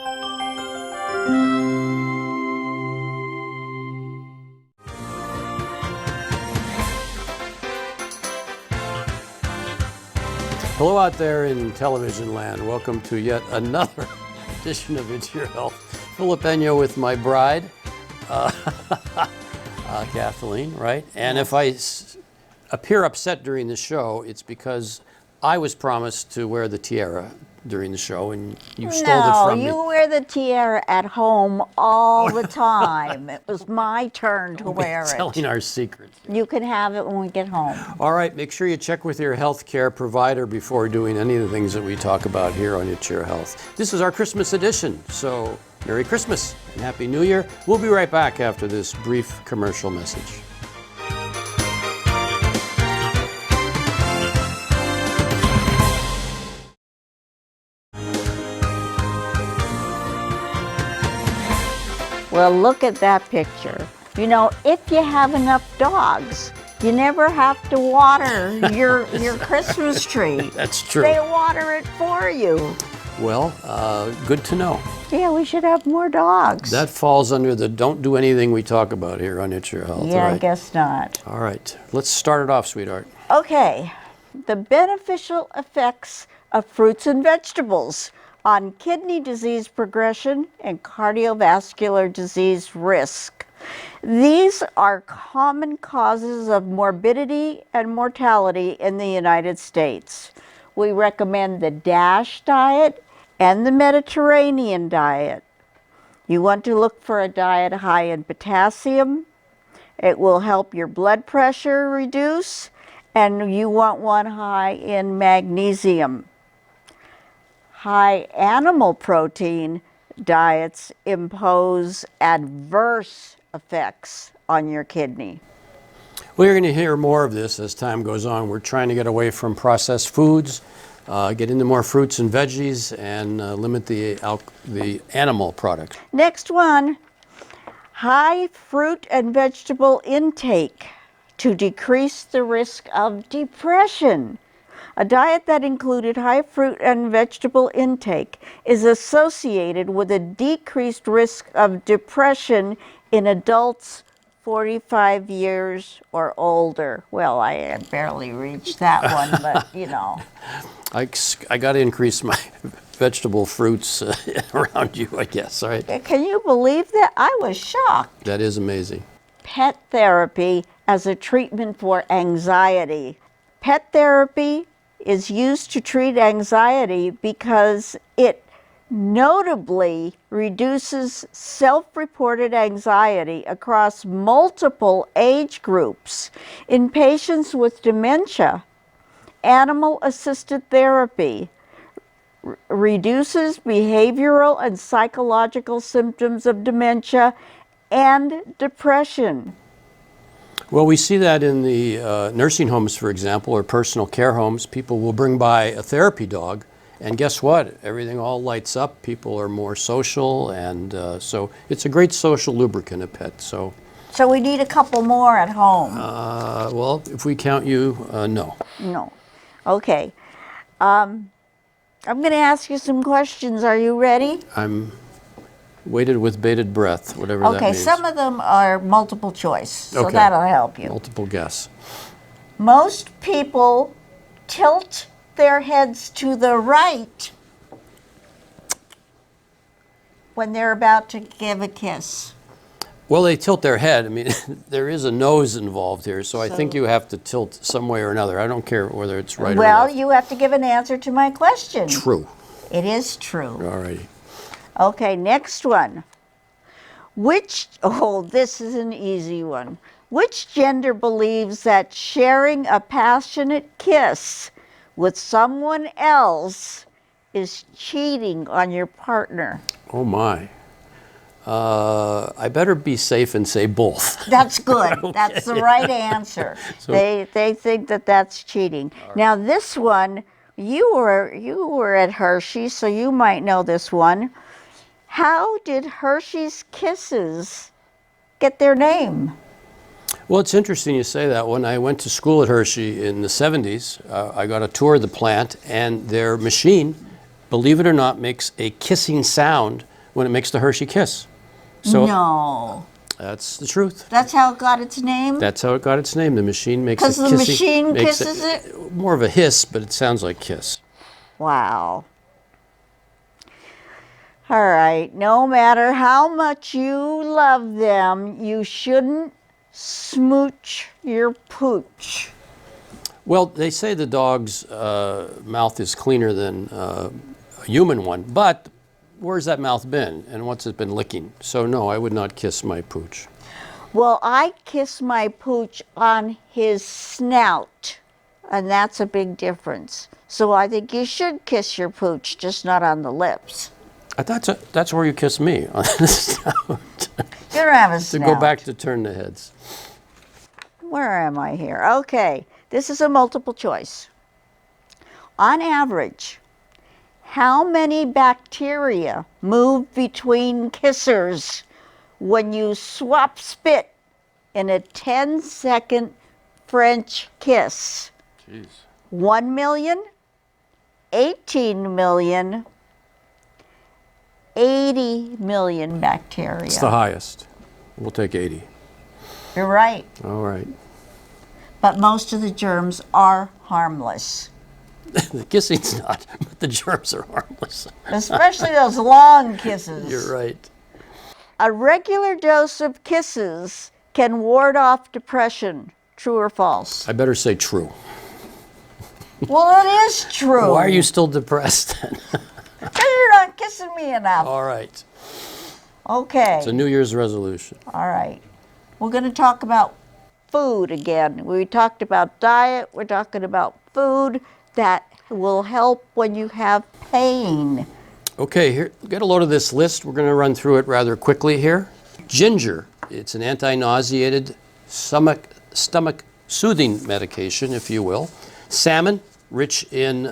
Hello out there in television land. Welcome to yet another edition of It's Your Health. Philip Benyo with my bride, Kathleen, right? And if I appear upset during the show, it's because I was promised to wear the tiara during the show, and you stole it from me. No, you wear the tiara at home all the time. It was my turn to wear it. Telling our secrets. You can have it when we get home. All right, make sure you check with your healthcare provider before doing any of the things that we talk about here on It's Your Health. This is our Christmas edition, so Merry Christmas and Happy New Year. We'll be right back after this brief commercial message. Well, look at that picture. You know, if you have enough dogs, you never have to water your Christmas tree. That's true. They water it for you. Well, good to know. Yeah, we should have more dogs. That falls under the don't do anything we talk about here on It's Your Health. Yeah, right? I guess not. All right, let's start it off, sweetheart. Okay, the beneficial effects of fruits and vegetables on kidney disease progression and cardiovascular disease risk. These are common causes of morbidity and mortality in the United States. We recommend the DASH diet and the Mediterranean diet. You want to look for a diet high in potassium. It will help your blood pressure reduce, and you want one high in magnesium. High animal protein diets impose adverse effects on your kidney. We're going to hear more of this as time goes on. We're trying to get away from processed foods, get into more fruits and veggies, and limit the animal products. Next one, high fruit and vegetable intake to decrease the risk of depression. A diet that included high fruit and vegetable intake is associated with a decreased risk of depression in adults 45 years or older. Well, I had barely reached that one, but you know. I got to increase my vegetable fruits around you, I guess, right? Can you believe that? I was shocked. That is amazing. Pet therapy as a treatment for anxiety. Pet therapy is used to treat anxiety because it notably reduces self-reported anxiety across multiple age groups. In patients with dementia, animal-assisted therapy reduces behavioral and psychological symptoms of dementia and depression. Well, we see that in the nursing homes, for example, or personal care homes. People will bring by a therapy dog, and guess what? Everything all lights up. People are more social, and so it's a great social lubricant, a pet. So we need a couple more at home. Well, if we count you, no. No. Okay. I'm going to ask you some questions. Are you ready? I'm waited with bated breath, whatever that means. Okay, some of them are multiple choice, so Okay. that'll help you. Multiple guess. Most people tilt their heads to the right when they're about to give a kiss. Well, they tilt their head. I mean, there is a nose involved here, so I think you have to tilt some way or another. I don't care whether it's right or Well, left. you have to give an answer to my question. True. It is true. All righty. Okay, next one. This is an easy one. Which gender believes that sharing a passionate kiss with someone else is cheating on your partner? Oh, my. I better be safe and say both. That's good. Okay. That's the right answer. So- they think that that's cheating. Now this one, you were at Hershey, so you might know this one. How did Hershey's Kisses get their name? Well, it's interesting you say that. When I went to school at Hershey in the 70s, I got a tour of the plant, and their machine, believe it or not, makes a kissing sound when it makes the Hershey kiss. So No. that's the truth. That's how it got its name? That's how it got its name. The machine makes it Because the machine kisses it? more of a hiss, but it sounds like kiss. Wow. All right. No matter how much you love them, you shouldn't smooch your pooch. Well, they say the dog's mouth is cleaner than a human one, but where's that mouth been and what's it been licking? So no, I would not kiss my pooch. Well, I kiss my pooch on his snout, and that's a big difference. So I think you should kiss your pooch, just not on the lips. That's where you kiss me, on the snout. You don't have a To snout. go back to turn the heads. Where am I here? Okay, this is a multiple choice. On average, how many bacteria move between kissers when you swap spit in a 10-second French kiss? Jeez. 1 million, 18 million, 80 million bacteria. It's the highest. We'll take 80. You're right. All right. But most of the germs are harmless. The kissing's not, but the germs are harmless. Especially those long kisses. You're right. A regular dose of kisses can ward off depression. True or false? I better say true. Well, it is true. Why are you still depressed then? Because you're not kissing me enough. All right. Okay. It's a New Year's resolution. All right. We're going to talk about food again. We talked about diet. We're talking about food that will help when you have pain. Okay, here, get a load of this list. We're going to run through it rather quickly here. Ginger. It's an anti-nauseated, stomach soothing medication, if you will. Salmon, rich in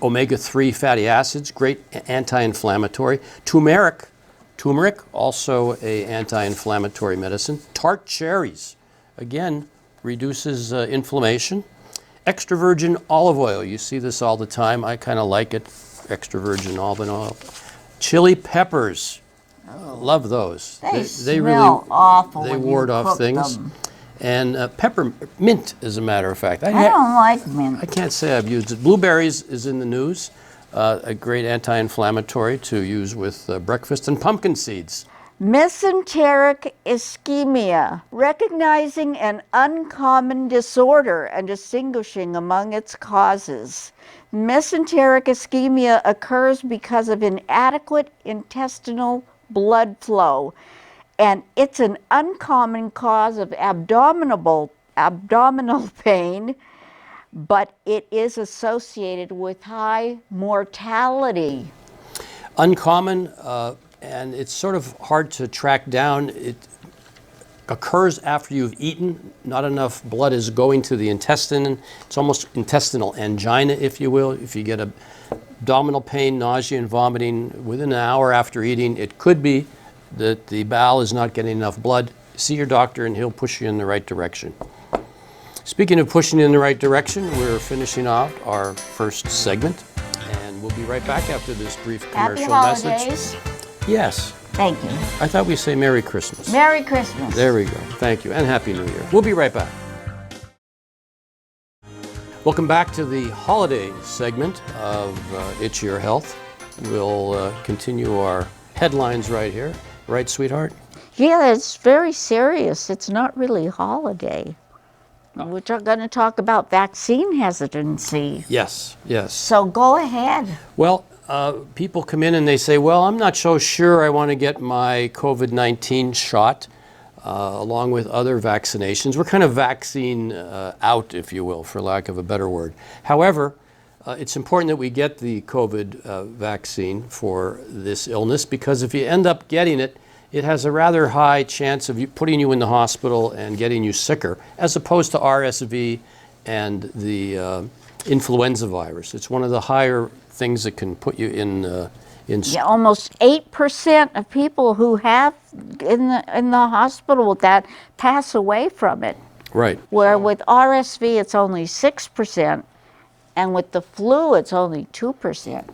omega-3 fatty acids, great anti-inflammatory. Turmeric, also a anti-inflammatory medicine. Tart cherries, again, reduces inflammation. Extra virgin olive oil, you see this all the time. I kind of like it, extra virgin olive oil. Chili peppers, love those. They smell awful They when you ward off cook things. them. And peppermint, as a matter of fact. I don't like mint. I can't say I've used it. Blueberries is in the news, a great anti-inflammatory to use with breakfast. And pumpkin seeds. Mesenteric ischemia, recognizing an uncommon disorder and distinguishing among its causes. Mesenteric ischemia occurs because of inadequate intestinal blood flow, and it's an uncommon cause of abdominal pain, but it is associated with high mortality. Uncommon, and it's sort of hard to track down. It occurs after you've eaten. Not enough blood is going to the intestine. It's almost intestinal angina, if you will. If you get abdominal pain, nausea, and vomiting within an hour after eating, it could be that the bowel is not getting enough blood. See your doctor and he'll push you in the right direction. Speaking of pushing in the right direction, we're finishing out our first segment, and we'll be right back after this brief commercial Happy message. holidays. Yes. Thank you. I thought we say Merry Christmas. Merry Christmas. There we go. Thank you, and Happy New Year. We'll be right back. Welcome back to the holiday segment of It's Your Health. We'll continue our headlines right here. Right, sweetheart? Yeah, it's very serious. It's not really holiday. We're going to talk about vaccine hesitancy. Yes, yes. So go ahead. Well, people come in and they say, well, I'm not so sure I want to get my COVID-19 shot along with other vaccinations. We're kind of vaccine out, if you will, for lack of a better word. However, it's important that we get the COVID vaccine for this illness, because if you end up getting it, it has a rather high chance of putting you in the hospital and getting you sicker, as opposed to RSV and the influenza virus. It's one of the higher things that can put you in. Yeah, almost 8% of people who have in the hospital with that pass away from it. Right. Where with RSV it's only 6%, and with the flu it's only 2%.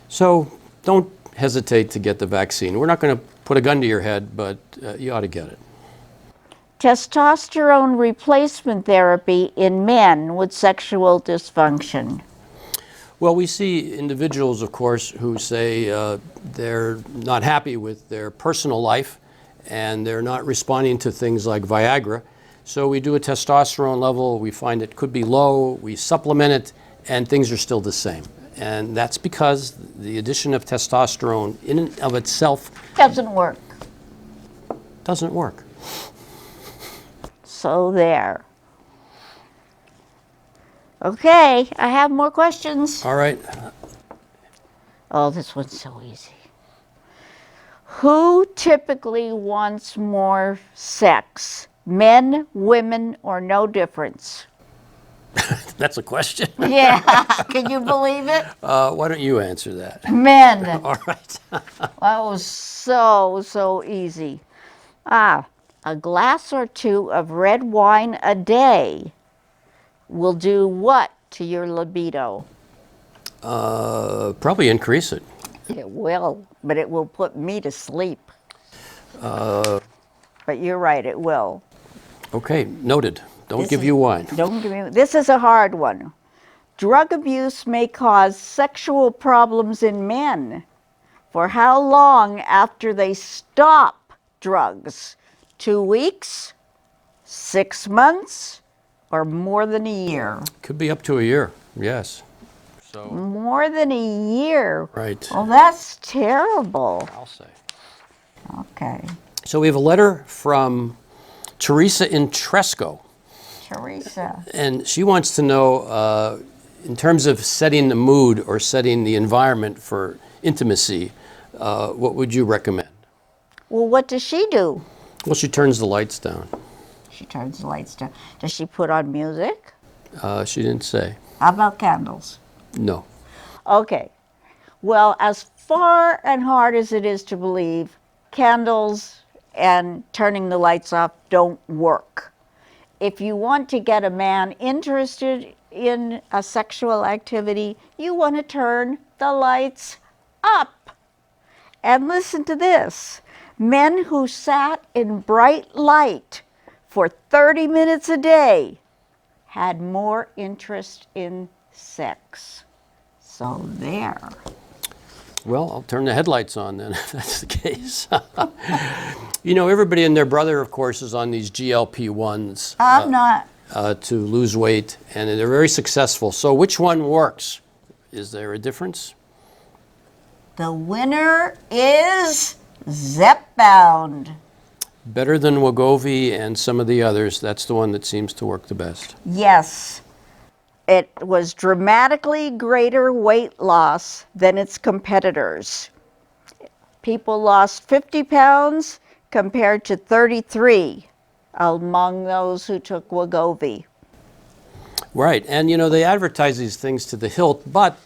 So don't hesitate to get the vaccine. We're not going to put a gun to your head, but you ought to get it. Testosterone replacement therapy in men with sexual dysfunction. Well, we see individuals, of course, who say they're not happy with their personal life and they're not responding to things like Viagra. So we do a testosterone level, we find it could be low, we supplement it, and things are still the same. And that's because the addition of testosterone in and of itself Doesn't work. doesn't work. So there. Okay, I have more questions. All right. Oh, this one's so easy. Who typically wants more sex? Men, women, or no difference? That's a question. Yeah, can you believe it? Why don't you answer that? Men. All right. That was so easy. A glass or two of red wine a day will do what to your libido? Probably increase it. It will, but it will put me to sleep. But you're right, it will. Okay, noted. Don't This give is- you wine. Don't give me. This is a hard one. Drug abuse may cause sexual problems in men. For how long after they stop drugs? 2 weeks, 6 months, or more than a year? Could be up to a year, yes. So, More than a year. right, Well, that's terrible. I'll say. Okay. So we have a letter from Teresa in Tresco, Teresa. and she wants to know, in terms of setting the mood or setting the environment for intimacy, what would you recommend? Well, what does she do? Well, she turns the lights down. She turns the lights down. Does she put on music? She didn't say. How about candles? No. Okay. Well, as far and hard as it is to believe, candles and turning the lights off don't work. If you want to get a man interested in a sexual activity, you want to turn the lights up. And listen to this. Men who sat in bright light for 30 minutes a day had more interest in sex. So there. Well, I'll turn the headlights on then, if that's the case. You know, everybody and their brother, of course, is on these GLP-1s I'm not. to lose weight, and they're very successful. So which one works? Is there a difference? The winner is Zepbound. Better than Wegovy and some of the others. That's the one that seems to work the best. Yes. It was dramatically greater weight loss than its competitors. People lost 50 pounds compared to 33 among those who took Wegovy. Right, and you know, they advertise these things to the hilt, but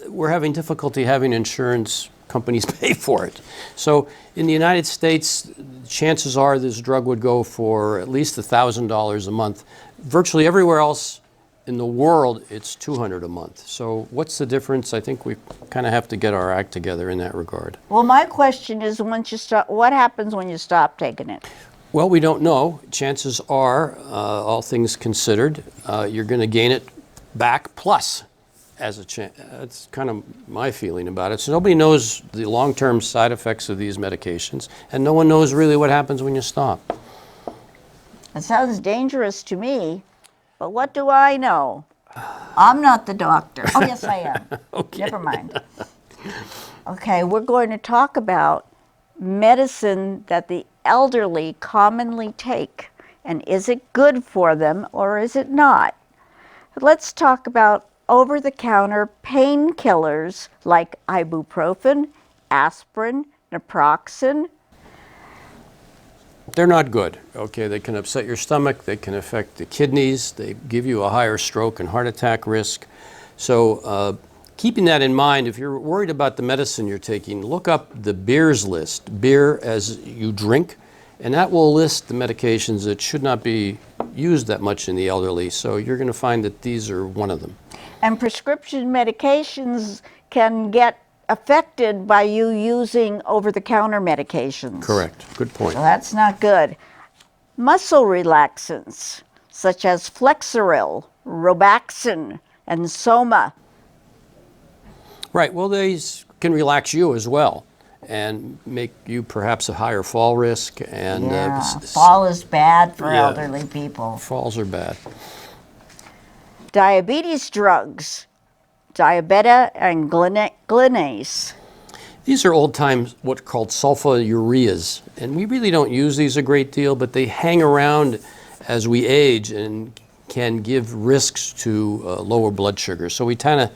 we're having difficulty having insurance companies pay for it. So in the United States, chances are this drug would go for at least $1,000 a month. Virtually everywhere else in the world, it's $200 a month. So what's the difference? I think we kind of have to get our act together in that regard. Well, my question is, once you stop, what happens when you stop taking it? Well, we don't know. Chances are, all things considered, you're going to gain it back plus as a chance. That's kind of my feeling about it. So nobody knows the long-term side effects of these medications, and no one knows really what happens when you stop. It sounds dangerous to me, but what do I know? I'm not the doctor. Oh, yes, I am. Okay. Never mind. Okay, we're going to talk about medicine that the elderly commonly take, and is it good for them or is it not? Let's talk about over-the-counter painkillers like ibuprofen, aspirin, naproxen. They're not good, okay? They can upset your stomach, they can affect the kidneys, they give you a higher stroke and heart attack risk. So keeping that in mind, if you're worried about the medicine you're taking, look up the beers list, beer as you drink, and that will list the medications that should not be used that much in the elderly. So you're going to find that these are one of them. And prescription medications can get affected by you using over-the-counter medications. Correct. Good point. So that's not good. Muscle relaxants, such as Flexeril, Robaxin, and Soma. Right. Well, these can relax you as well and make you perhaps a higher fall risk. And fall is bad for yeah, elderly people. falls are bad. Diabetes drugs, Diabeta and Glinase. These are old-time what are called sulfonylureas, and we really don't use these a great deal, but they hang around as we age and can give risks to lower blood sugar. So we kind of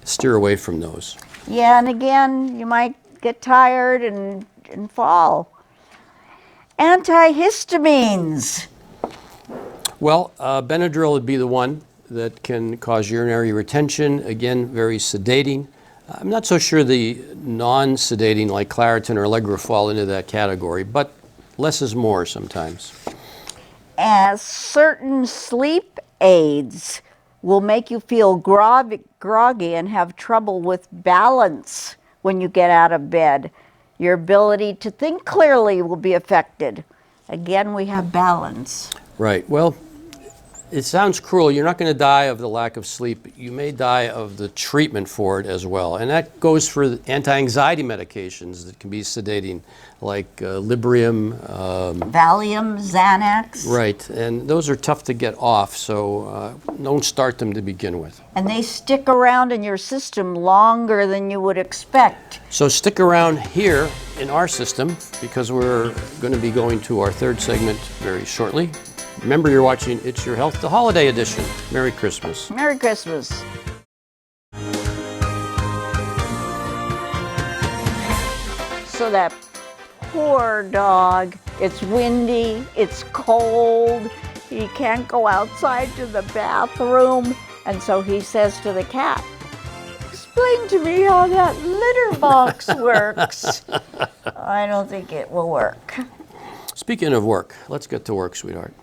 steer away from those. Yeah, and again, you might get tired and fall. Antihistamines. Well, Benadryl would be the one that can cause urinary retention. Again, very sedating. I'm not so sure the non-sedating like Claritin or Allegra fall into that category, but less is more sometimes. As certain sleep aids will make you feel groggy and have trouble with balance when you get out of bed. Your ability to think clearly will be affected. Again, we have balance. Right. Well, it sounds cruel. You're not going to die of the lack of sleep. You may die of the treatment for it as well. And that goes for the anti-anxiety medications that can be sedating, like Librium. Valium, Xanax. Right. And those are tough to get off, so don't start them to begin with. And they stick around in your system longer than you would expect. So stick around here in our system because we're going to be going to our third segment very shortly. Remember, you're watching It's Your Health, the holiday edition. Merry Christmas. Merry Christmas. So that poor dog, it's windy, it's cold, he can't go outside to the bathroom, and so he says to the cat, "Explain to me how that litter box works." I don't think it will work. Speaking of work, let's get to work, sweetheart.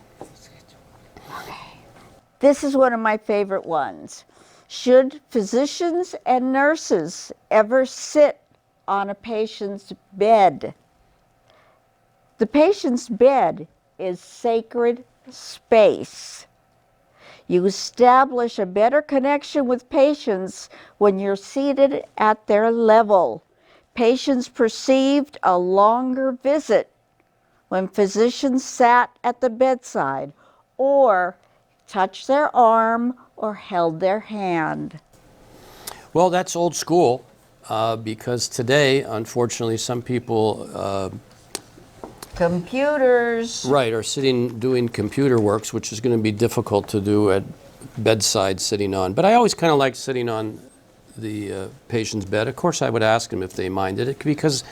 This is one of my favorite ones. Should physicians and nurses ever sit on a patient's bed? The patient's bed is sacred space. You establish a better connection with patients when you're seated at their level. Patients perceived a longer visit when physicians sat at the bedside or touched their arm or held their hand. Well, that's old school because today, unfortunately, some people Computers. right, are sitting doing computer works, which is going to be difficult to do at bedside sitting on. But I always kind of like sitting on the patient's bed. Of course, I would ask them if they minded it because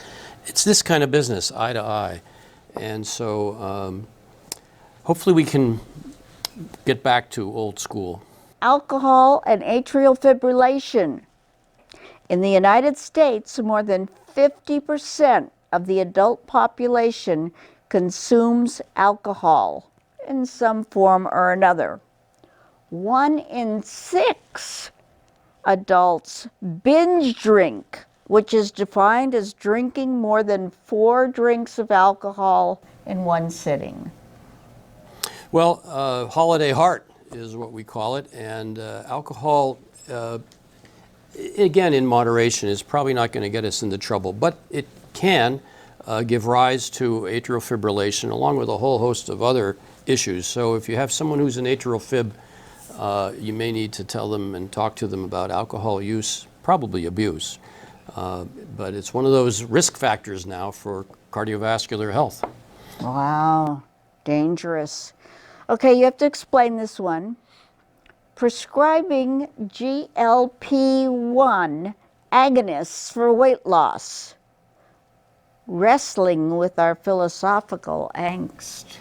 it's this kind of business, eye to eye. And so hopefully we can get back to old school. Alcohol and atrial fibrillation. In the United States, more than 50% of the adult population consumes alcohol in some form or another. 1 in 6 adults binge drink, which is defined as drinking more than 4 drinks of alcohol in one sitting. Well, holiday heart is what we call it, and alcohol, again, in moderation, is probably not going to get us into trouble, but it can give rise to atrial fibrillation along with a whole host of other issues. So if you have someone who's an atrial fib, you may need to tell them and talk to them about alcohol use, probably abuse. But it's one of those risk factors now for cardiovascular health. Wow, dangerous. Okay, you have to explain this one. Prescribing GLP-1 agonists for weight loss. Wrestling with our philosophical angst.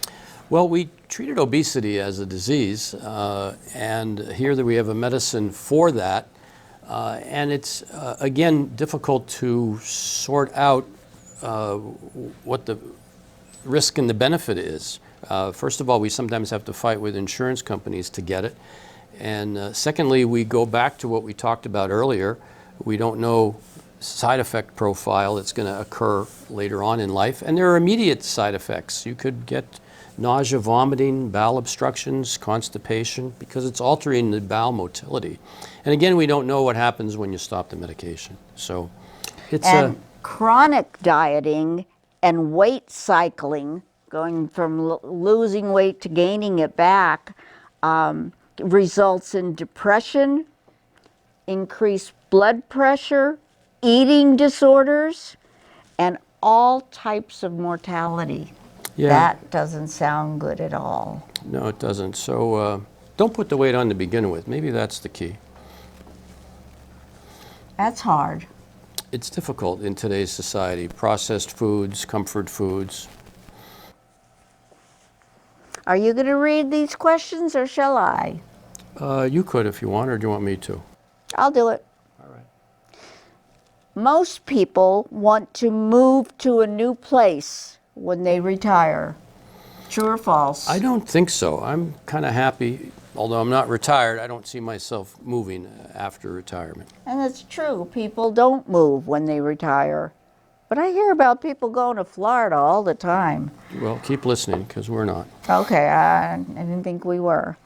Well, we treated obesity as a disease, and here that we have a medicine for that. And it's, again, difficult to sort out what the risk and the benefit is. First of all, we sometimes have to fight with insurance companies to get it. And secondly, we go back to what we talked about earlier. We don't know side effect profile that's going to occur later on in life. And there are immediate side effects. You could get nausea, vomiting, bowel obstructions, constipation, because it's altering the bowel motility. And again, we don't know what happens when you stop the medication. So it's chronic dieting and weight cycling, going from losing weight to gaining it back, results in depression, increased blood pressure, eating disorders, and all types of mortality. Yeah. That doesn't sound good at all. No, it doesn't. So don't put the weight on to begin with. Maybe that's the key. That's hard. It's difficult in today's society. Processed foods, comfort foods. Are you going to read these questions or shall I? You could if you want, or do you want me to? I'll do it. All right. Most people want to move to a new place when they retire. True or false? I don't think so. I'm kind of happy. Although I'm not retired, I don't see myself moving after retirement. And it's true. People don't move when they retire. But I hear about people going to Florida all the time. Well, keep listening, because we're not. Okay, I didn't think we were.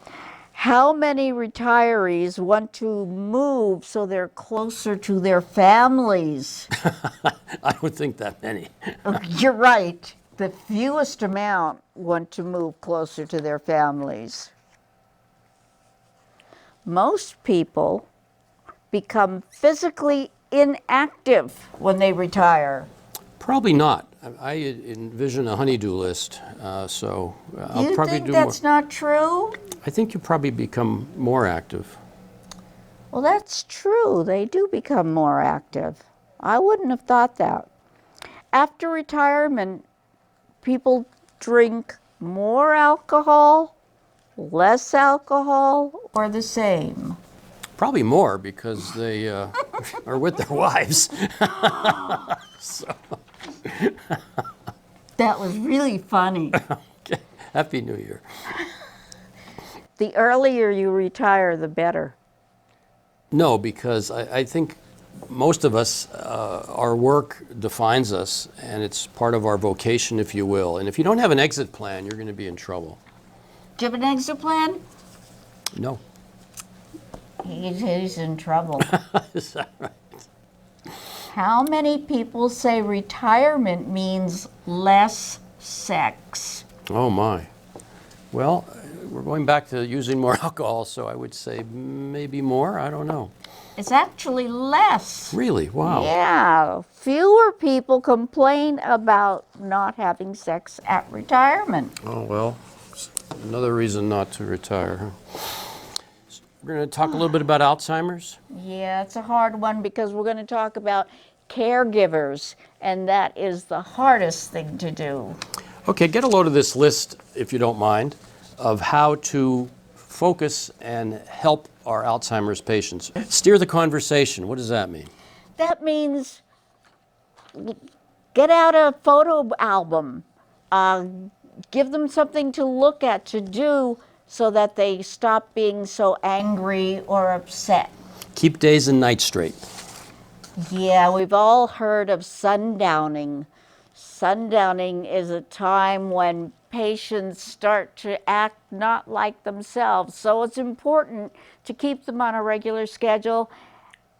How many retirees want to move so they're closer to their families? I would think that many. You're right. The fewest amount want to move closer to their families. Most people become physically inactive when they retire. Probably not. I envision a honey-do list, so I'll You probably think do that's more. not true? I think you probably become more active. Well, that's true. They do become more active. I wouldn't have thought that. After retirement, people drink more alcohol, less alcohol, or the same? Probably more, because they are with their wives. So. That was really funny. Okay. Happy New Year. The earlier you retire, the better. No, because I think most of us, our work defines us, and it's part of our vocation, if you will. And if you don't have an exit plan, you're going to be in trouble. Do you have an exit plan? No. He's in trouble. Is that right? How many people say retirement means less sex? Oh, my. Well, we're going back to using more alcohol, so I would say maybe more. I don't know. It's actually less. Really? Wow. Yeah. Fewer people complain about not having sex at retirement. Oh, well, another reason not to retire. Huh? We're going to talk a little bit about Alzheimer's. Yeah, it's a hard one because we're going to talk about caregivers, and that is the hardest thing to do. Okay, get a load of this list, if you don't mind, of how to focus and help our Alzheimer's patients. Steer the conversation. What does that mean? That means get out a photo album, give them something to look at, to do, so that they stop being so angry or upset. Keep days and nights straight. Yeah, we've all heard of sundowning. Sundowning is a time when patients start to act not like themselves. So it's important to keep them on a regular schedule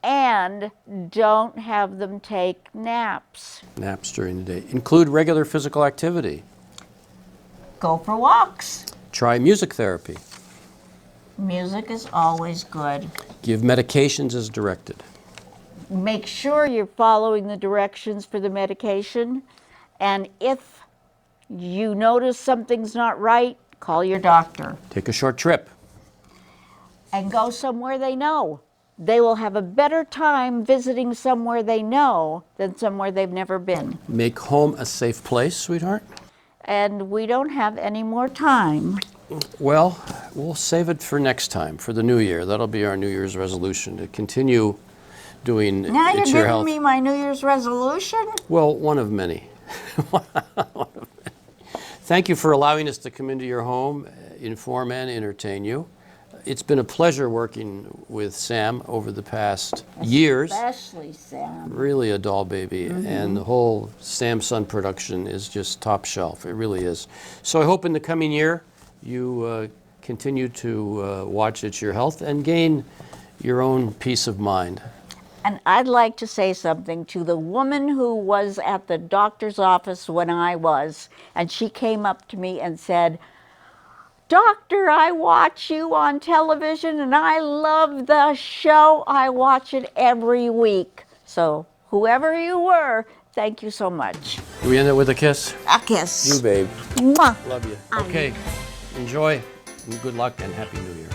and don't have them take naps. Naps during the day. Include regular physical activity. Go for walks. Try music therapy. Music is always good. Give medications as directed. Make sure you're following the directions for the medication. And if you notice something's not right, call your doctor. Take a short trip. And go somewhere they know. They will have a better time visiting somewhere they know than somewhere they've never been. Make home a safe place, sweetheart. And we don't have any more time. Well, we'll save it for next time, for the new year. That'll be our New Year's resolution, to continue doing Now you're It's Your giving Health. me my New Year's resolution? Well, one of many. Thank you for allowing us to come into your home, inform and entertain you. It's been a pleasure working with Sam over the past years. Especially Sam. Really a doll baby, and the whole Sam Son production is just top shelf. It really is. So I hope in the coming year you continue to watch It's Your Health and gain your own peace of mind. And I'd like to say something to the woman who was at the doctor's office when I was, and she came up to me and said, "Doctor, I watch you on television and I love the show. I watch it every week." So whoever you were, thank you so much. Do we end it with a kiss? A kiss. You, babe. Mwah. Love you. Okay. Enjoy, and good luck, and Happy New Year.